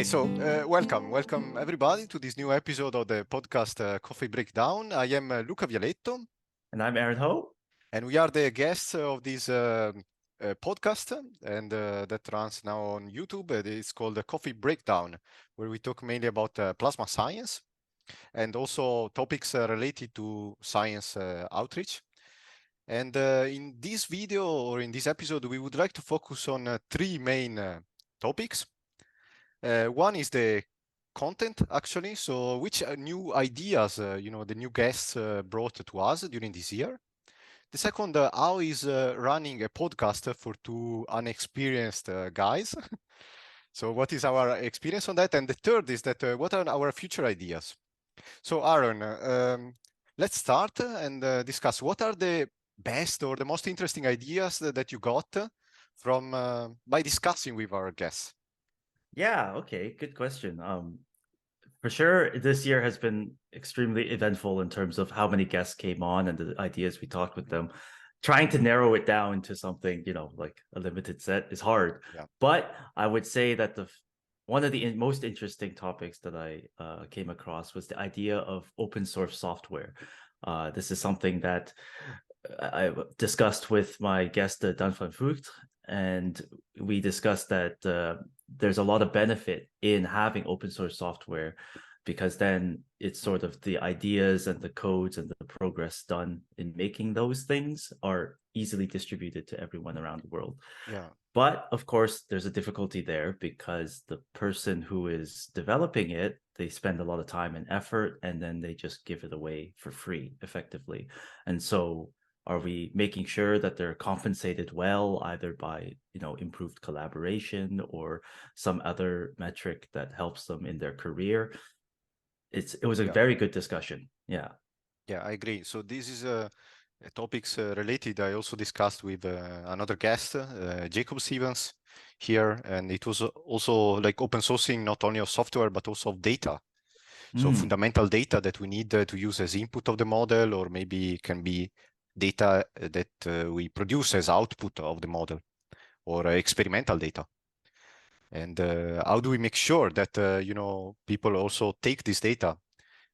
Okay, so welcome everybody to this new episode of the podcast Coffee Breakdown. I am Luca Vialetto, And I'm Aaron Ho. and we are the guests of this podcast, and that runs now on YouTube. It's called the Coffee Breakdown, where we talk mainly about plasma science and also topics related to science outreach. And in this video or in this episode, we would like to focus on three main topics. One is the content, actually. So which new ideas, the new guests brought to us during this year. The second, how is running a podcast for two unexperienced guys. So what is our experience on that? And the third is that what are our future ideas? So Aaron, let's start and discuss what are the best or the most interesting ideas that you got from by discussing with our guests. Yeah, okay, good question. For sure, this year has been extremely eventful in terms of how many guests came on and the ideas we talked with them. Trying to narrow it down to something, like a limited set is hard. Yeah. But I would say that one of the most interesting topics that I came across was the idea of open source software. This is something that I discussed with my guest, Dan van Vugt, and we discussed that there's a lot of benefit in having open source software because then it's sort of the ideas and the codes and the progress done in making those things are easily distributed to everyone around the world. Yeah. But of course, there's a difficulty there because the person who is developing it, they spend a lot of time and effort, and then they just give it away for free, effectively. And so are we making sure that they're compensated well, either by improved collaboration or some other metric that helps them in their career? It was a very good discussion. Yeah. Yeah, I agree. So this is topics related. I also discussed with another guest, Jacob Stevens, here, and it was also like open sourcing not only of software but also of data. So fundamental data that we need to use as input of the model, or maybe can be data that we produce as output of the model, or experimental data. And how do we make sure that people also take this data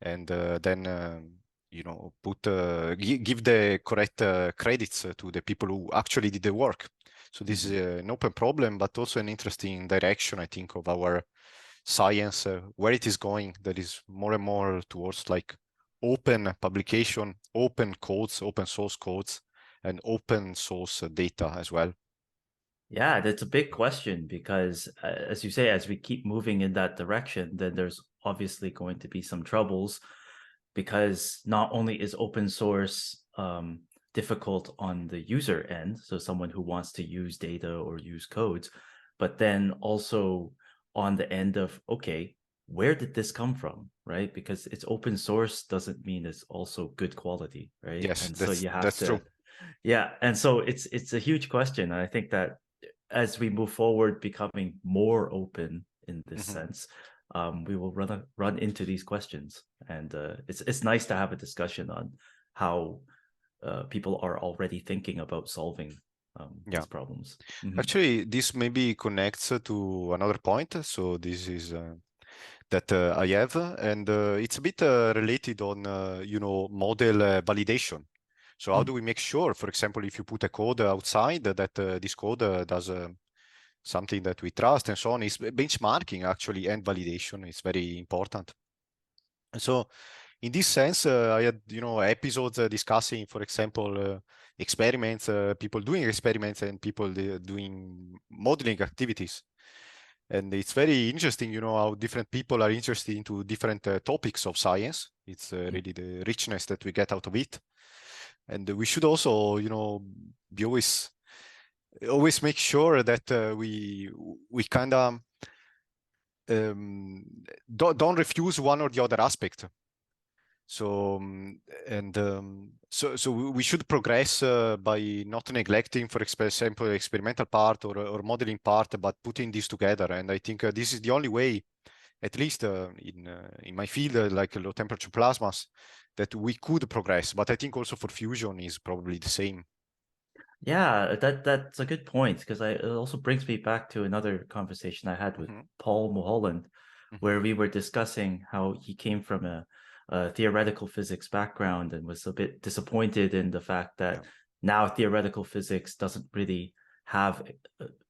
and then give the correct credits to the people who actually did the work. So this is an open problem, but also an interesting direction, I think, of our science, where it is going. That is more and more towards like open publication, open codes, open source codes, and open source data as well. Yeah, that's a big question because, as you say, as we keep moving in that direction, then there's obviously going to be some troubles because not only is open source difficult on the user end, so someone who wants to use data or use codes, but then also on the end of, okay, where did this come from, right? Because it's open source doesn't mean it's also good quality, right? Yes, And so you have that's to, true. yeah. And so it's a huge question. And I think that as we move forward, becoming more open in this sense, we will run into these questions, and it's nice to have a discussion on how people are already thinking about solving these problems. Actually, this maybe connects to another point. So this is that I have, and it's a bit related on model validation. So how do we make sure, for example, if you put a code outside, that this code does something that we trust and so on? Is benchmarking actually, and validation is very important. And so in this sense, I had episodes discussing, for example, experiments, people doing experiments, and people doing modeling activities. And it's very interesting, how different people are interested into different topics of science. It's really the richness that we get out of it. And we should also, be always make sure that we kind of don't refuse one or the other aspect. So so we should progress by not neglecting, for example, experimental part or modeling part, but putting this together. And I think this is the only way, at least in my field, like low temperature plasmas, that we could progress. But I think also for fusion is probably the same. Yeah, that's a good point because it also brings me back to another conversation I had with Hmm. Paul Mulholland, where Hmm. we were discussing how he came from a theoretical physics background and was a bit disappointed in the fact Yeah. that now theoretical physics doesn't really have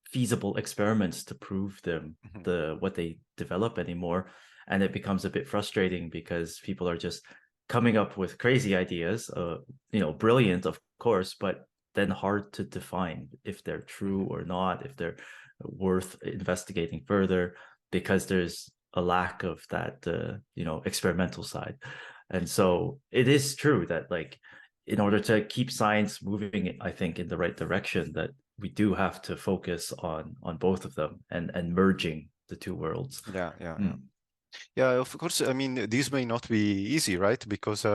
feasible experiments to prove them Hmm. what they develop anymore, and it becomes a bit frustrating because people are just coming up with crazy ideas, brilliant, of course, but then hard to define if they're true Hmm. or not, if they're worth investigating further, because there's a lack of that, experimental side. And Hmm. so it is true that, like, in order to keep science moving, I think, in the right direction, that we do have to focus on both of them and merging the two worlds. Yeah, yeah, yeah. Mm. Yeah, of course. I mean, this may not be easy, right? Because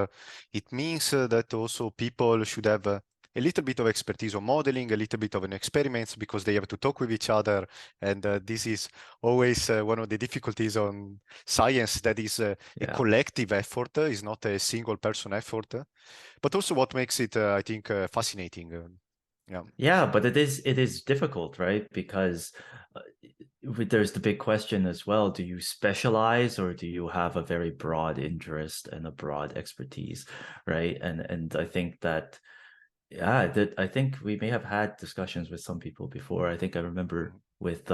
it means that also people should have a little bit of expertise on modeling, a little bit of an experiments, because they have to talk with each other. And this is always one of the difficulties on science, that is a Yeah. collective effort, is not a single person effort. But also what makes it, I think, fascinating. Yeah. Yeah, but it is difficult, right? Because uh, there's the big question as well. Do you specialize or do you have a very broad interest and a broad expertise, right? And I think that, yeah, that I think we may have had discussions with some people before. I think I remember Mhm. with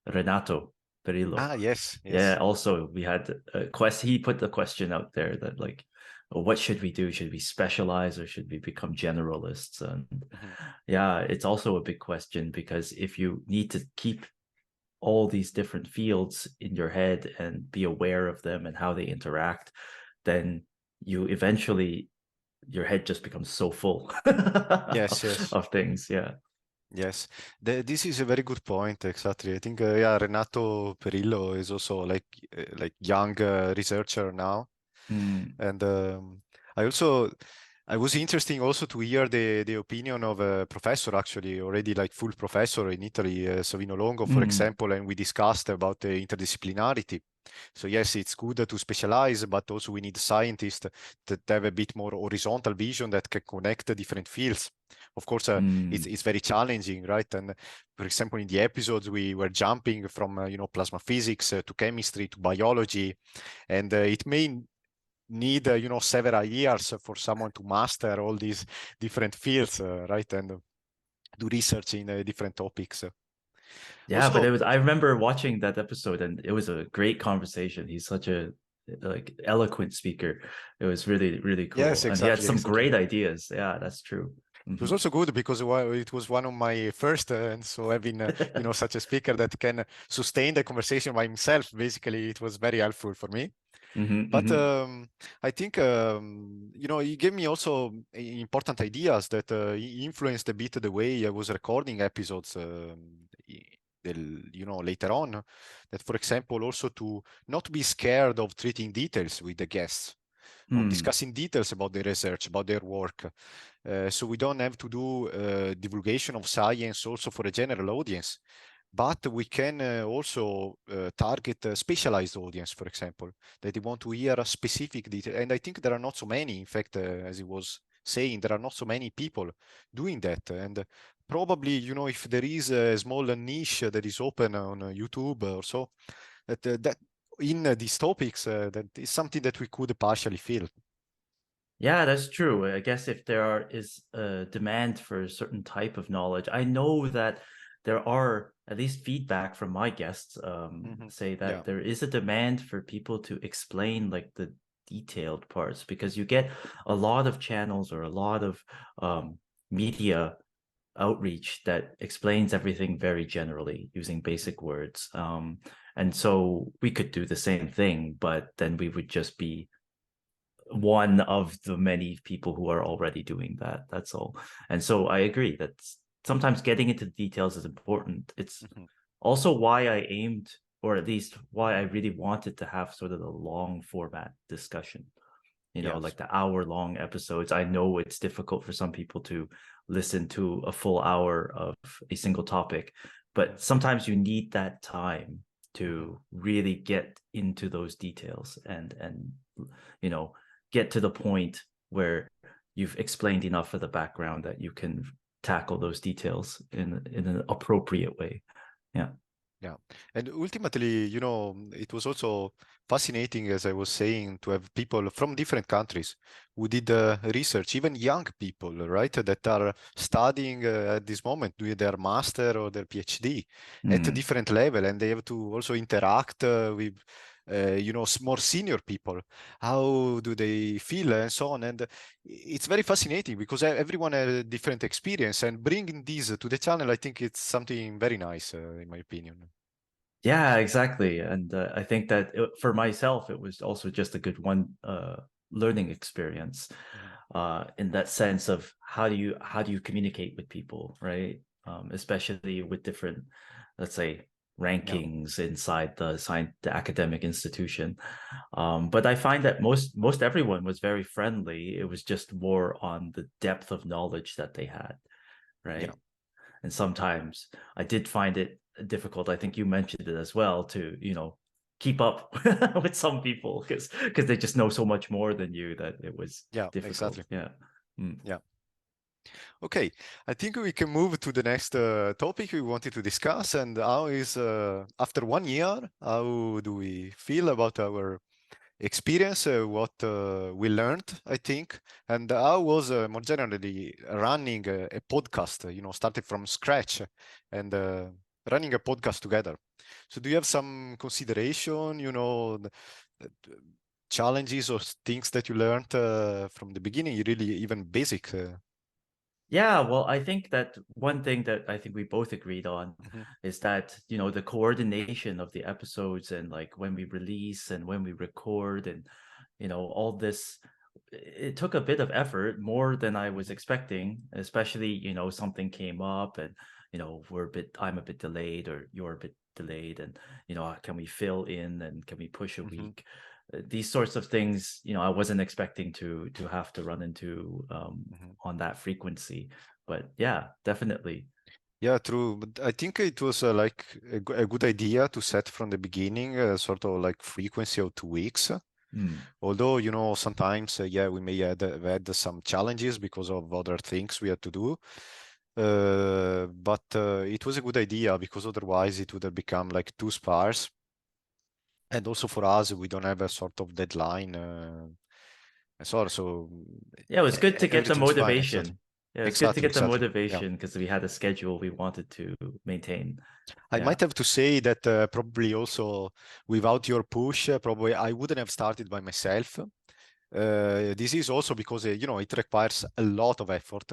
Renato Perillo. Ah, yes, Yeah, yes. also we had a quest. He put the question out there that, like, what should we do? Should we specialize or should we become generalists? And Mhm. yeah, it's also a big question because if you need to keep all these different fields in your head and be aware of them and how they interact, then you eventually your head just becomes so full Yes, yes. of things. Yeah. Yes, this is a very good point. Exactly. I think yeah, Renato Perillo is also like young researcher now, Mm, and I also I was interesting also to hear the opinion of a professor, actually already like full professor in Italy, Savino Longo, for mm, example, and we discussed about the interdisciplinarity. So yes, it's good to specialize, but also we need scientists that have a bit more horizontal vision that can connect the different fields. Of course, mm. it's very challenging, right? And for example, in the episodes, we were jumping from plasma physics to chemistry to biology, and it may need several years for someone to master all these different fields, right? And do research in different topics. Yeah, but Also, I remember watching that episode and it was a great conversation. He's such a, like, eloquent speaker. It was really, really yes, cool. And he had exactly, some exactly. great ideas. Yeah, that's true. It was Mhm. also good because it was one of my first, and so having such a speaker that can sustain the conversation by himself, basically, it was very helpful for me. Mhm, But mhm, I think he gave me also important ideas that influenced a bit the way I was recording episodes. Later on, that for example, also to not be scared of treating details with the guests, of mm. discussing details about their research, about their work. So we don't have to do divulgation of science also for a general audience, but we can also target a specialized audience, for example, that they want to hear a specific detail. And I think there are not so many, in fact, as he was saying, there are not so many people doing that. And probably, if there is a small niche that is open on YouTube or so, that in these topics, that is something that we could partially fill. Yeah, that's true. I guess if is a demand for a certain type of knowledge, I know that there are at least feedback from my guests, Hmm. say Yeah. that there is a demand for people to explain, like, the detailed parts, because you get a lot of channels or a lot of media outreach that explains everything very generally using Hmm. basic words. And so we could do the same thing, but then we would just be one of the many people who are already doing that. That's all. And so I agree that sometimes getting into details is important. It's Hmm. also why I aimed, or at least why I really wanted to have sort of the long format discussion, Yes. like the hour-long episodes. I know it's difficult for some people to listen to a full hour of a single topic, but sometimes you need that time Hmm. to really get into those details and you know get to the point where you've explained enough of the background that you can tackle those details in an appropriate way. Yeah. Yeah. And ultimately, it was also fascinating, as I was saying, to have people from different countries who did research, even young people, right, that are studying at this moment, doing their master or their PhD at a Mm. different level. And they have to also interact with, more senior people. How do they feel and so on? And it's very fascinating because everyone has a different experience. And bringing these to the channel, I think it's something very nice, in my opinion. Yeah, exactly. And I think that for myself, it was also just a good learning experience, Mhm. in that sense of how do you communicate with people, right? Especially with different, let's say, Yeah, rankings inside the academic institution. But I find that most everyone was very friendly. It was just more on the depth of knowledge that they had, yeah, right? And sometimes I did find it difficult. I think you mentioned it as well, to keep up with some people, because they just know so much more than you, that it was yeah, difficult. exactly. Yeah. Mm. Yeah. Okay, I think we can move to the next topic we wanted to discuss. And how is, after 1 year, how do we feel about our experience, what we learned, I think, and how was more generally running a podcast, started from scratch and running a podcast together. So do you have some consideration, challenges or things that you learned from the beginning, really even basic? Yeah, well, I think that one thing that I think we both agreed on Mhm, is that, the coordination of the episodes, and like when we release and when we record, and, all this, it took a bit of effort, more than I was mhm, expecting, especially, something came up, and, I'm a bit delayed, or you're a bit delayed, and, can we fill in, and can we push a mhm, week? These sorts of things, I wasn't expecting to have to run into, mhm. on that frequency. But yeah, definitely. Yeah, true. But I think it was like a good idea to set from the beginning, sort of like frequency of 2 weeks. Mm. Although, sometimes, yeah, we may have had some challenges because of other things we had to do. But it was a good idea because otherwise it would have become like too sparse. And also for us, we don't have a sort of deadline. So Yeah, it was good to get the everything's fine. Exactly. motivation. Yeah, it's good to Exactly. get the Exactly. Yeah. motivation, because we had a schedule we wanted to maintain. I Yeah. might have to say that probably also without your push, probably I wouldn't have started by myself. This is also because it requires a lot of effort.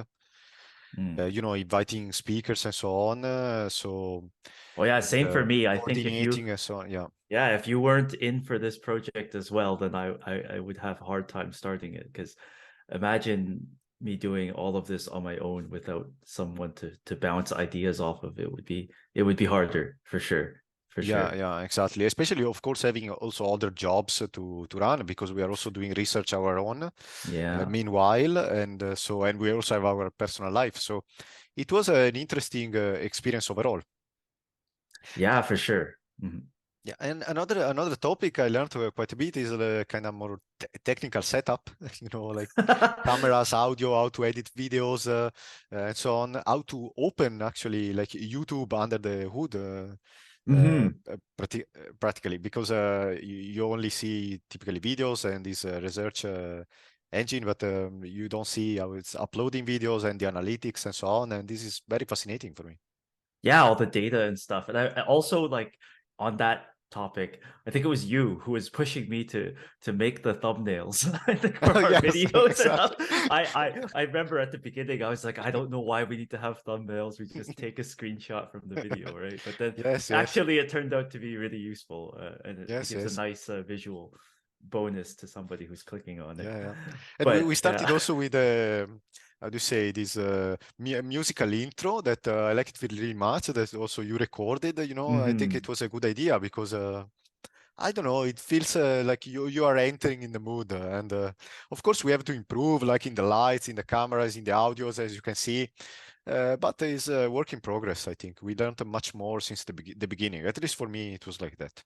Mm. Inviting speakers and so on. Well, yeah, And same for me. I think coordinating and so on. Yeah. if you weren't in for this project as well, then I would have a hard time starting it, because imagine me doing all of this on my own without someone to bounce ideas off of. It would be harder, for sure. For Yeah, sure. yeah, exactly. Especially, of course, having also other jobs to run because we are also doing research our own. Yeah. Meanwhile, and we also have our personal life. So it was an interesting experience overall. Yeah, for sure. Mhm. Yeah, and another topic I learned quite a bit is the kind of more technical setup, like cameras, audio, how to edit videos, and so on, how to open actually like YouTube under the hood, Hmm. practically, because you only see typically videos and this research engine, but you don't see how it's uploading videos and the analytics and so on, and this is very fascinating for me. Yeah, all the data and stuff. And I also, like, on that topic, I think it was you who was pushing me to make the thumbnails, I think, for our Yes, videos. And exactly. I remember at the beginning I was like, I don't know why we need to have thumbnails. We just take a screenshot from the video, right? But then Yes, yes, actually it turned out to be really useful, and it yes, gives a yes. nice visual bonus to somebody who's clicking on it. Yeah, yeah. And we But started yeah. also with how do you say this musical intro that I liked it really much. That also you recorded. I think it Hmm. was a good idea because I don't know. It feels like you are entering in the mood, and of course we have to improve, like in the lights, in the cameras, in the audios, as you can see. But it's a work in progress. I think we learned much more since the beginning. At least for me, it was like that.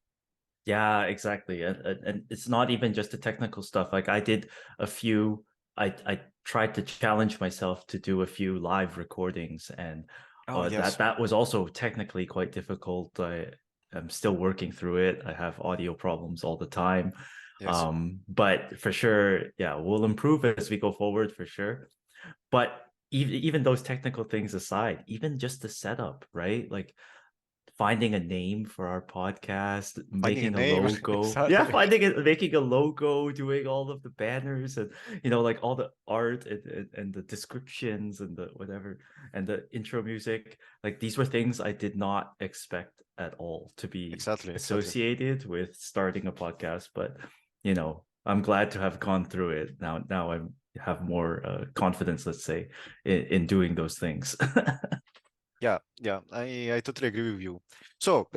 Yeah, exactly. And it's not even just the technical stuff. Like, I did a few I tried to challenge myself to do a few live recordings, and Oh, yes. that was also technically quite difficult. I'm still working through it. I have audio problems all the time. Yes. But for sure, yeah, we'll improve as we go forward for sure. But even those technical things aside, even just the setup, right? Like finding a name for our podcast, Finding a making a name. logo. Yeah, Exactly. finding it, making a logo, doing all of the banners and like all the art and the descriptions and the whatever and the intro music. Like these were things I did not expect at all to be Exactly. Exactly. associated with starting a podcast, but I'm glad to have gone through it. Now I have more confidence, let's say, in doing those things. Yeah, yeah, I totally agree with you. So,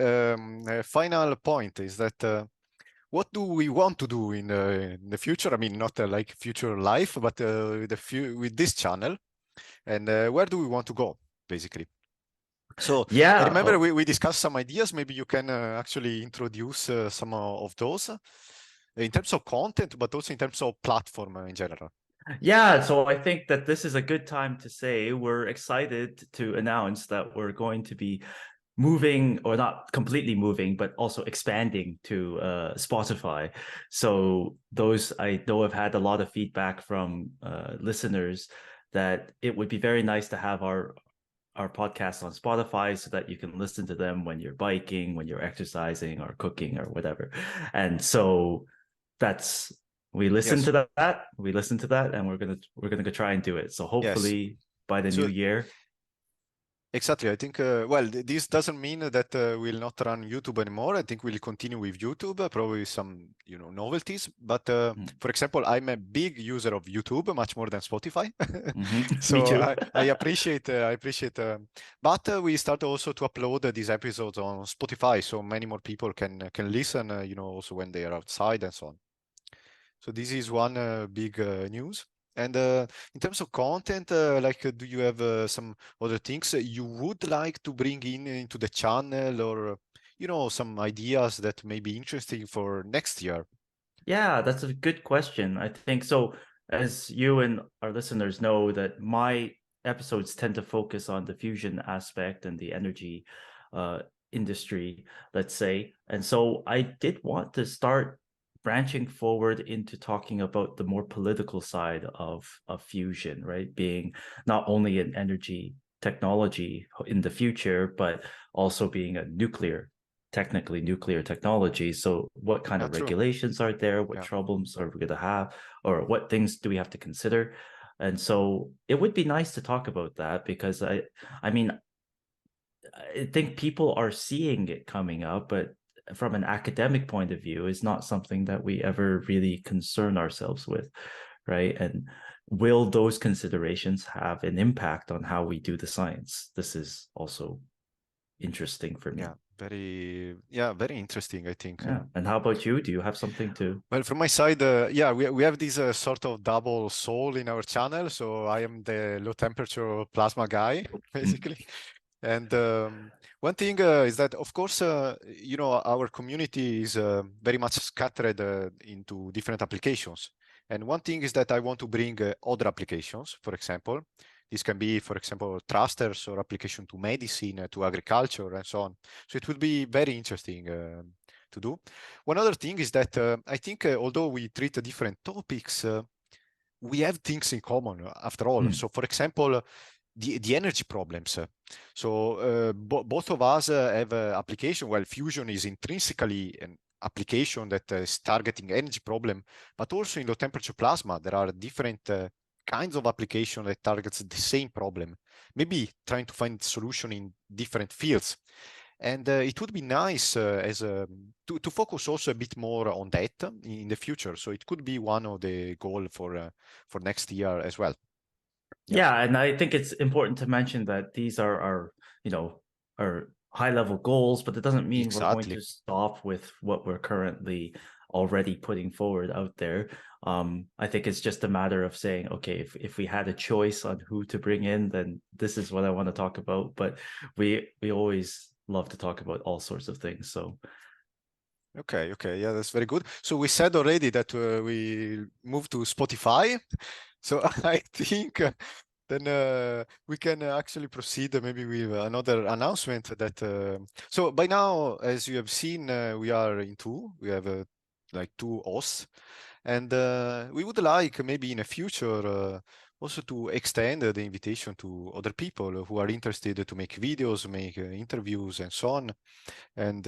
final point is that what do we want to do in the future? I mean, not like future life, but with this channel, and where do we want to go, basically? So, I Yeah. remember we discussed some ideas. Maybe you can actually introduce some of those in terms of content, but also in terms of platform in general. Yeah, so I think that this is a good time to say we're excited to announce that we're going to be moving, or not completely moving, but also expanding to Spotify. So those, I know, have had a lot of feedback from listeners that it would be very nice to have our podcasts on Spotify so that you can listen to them when you're biking, when you're exercising or cooking or whatever. And so that's we listen Yes, to that. We listen to that, and we're gonna go try and do it. So yes. hopefully by the new So year. exactly. I think, well, this doesn't mean that we'll not run YouTube anymore. I think we'll continue with YouTube, probably some, novelties. But for example, I'm a big user of YouTube, much more than Spotify. Me So too. I appreciate, but we start also to upload these episodes on Spotify, so many more people can listen, also when they are outside and so on. So this is one big news. And in terms of content, do you have some other things you would like to bring into the channel, or some ideas that may be interesting for next year? Yeah, that's a good question. I think so. As you and our listeners know, that my episodes tend to focus on the fusion aspect and the energy uh, industry, let's say. And so I did want to start branching forward into talking about the more political side of fusion, right? Being not only an energy technology in the future, but also being a technically nuclear technology. So what kind Yeah, of true. regulations are there? What Yeah, troubles are we going to have? Or what things do we have to consider? And so it would be nice to talk about that, because I mean, I think people are seeing it coming up, but from an academic point of view, it's not something that we ever really concern ourselves with, right? And will those considerations have an impact on how we do the science? This is also interesting for me. very interesting, I think. Yeah. And how about you? Do you have something to? Well, from my side, yeah, we have this sort of double soul in our channel. So I am the low temperature plasma guy, Mm, basically. And one thing is that, of course, our community is very much scattered into different applications. And one thing is that I want to bring other applications, for example. This can be, for example, thrusters or application to medicine, to agriculture, and so on. So it will be very interesting to do. One other thing is that I think although we treat different topics, we have things in common after all. mm. So, for example, the energy problems. So both of us have application. Well, fusion is intrinsically an application that is targeting energy problem, but also in low temperature plasma, there are different kinds of application that targets the same problem, maybe trying to find solution in different fields. And it would be nice to focus also a bit more on that in the future. So it could be one of the goal for next year as well. Yeah, Yeah, and I think it's important to mention that these are our, you know, our high level goals, but it doesn't mean we're going exactly. to stop with what we're currently already putting forward out there. I think it's just a matter of saying, okay, if we had a choice on who to bring in, then this is what I want to talk about. But we always love to talk about all sorts of things. So Okay, yeah, that's very good. So we said already that we moved to Spotify. So I think then we can actually proceed maybe with another announcement that. So by now, as you have seen, we are in two. We have like two hosts, and we would like maybe in the future also to extend the invitation to other people who are interested to make videos, make interviews, and so on. And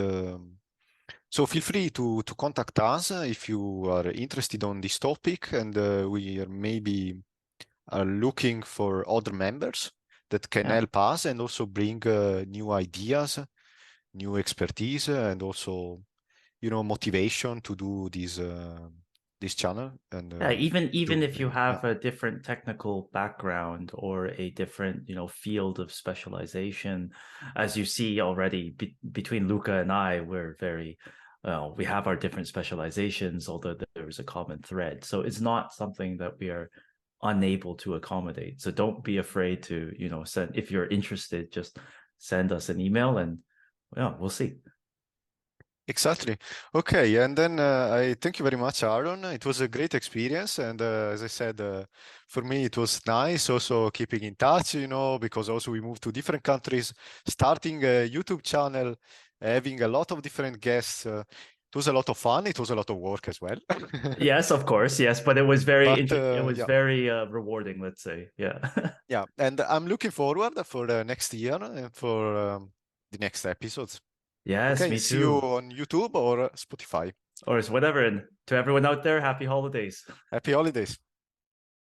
so feel free to contact us if you are interested on this topic, and we are maybe are looking for other members that can Yeah. help us and also bring new ideas, new expertise, and also motivation to do this channel. And Yeah, even do if you yeah. have a different technical background or a different, field of specialization, as you see already between Luca and I, we're very, well, we have our different specializations, although there is a common thread. So it's not something that we are unable to accommodate. So don't be afraid to, send, if you're interested, just send us an email and yeah, we'll see. Exactly. Okay, and then I thank you very much, Aaron. It was a great experience, and as I said, for me it was nice also keeping in touch, because also we moved to different countries, starting a YouTube channel, having a lot of different guests. It was a lot of fun. It was a lot of work as well. Yes, of course, yes, but it was But it was yeah, very rewarding, let's say. Yeah. yeah, and I'm looking forward for next year and for the next episodes. Yes, Okay, me see you too. on YouTube or Spotify. Or it's whatever. And to everyone out there, happy holidays. Happy holidays.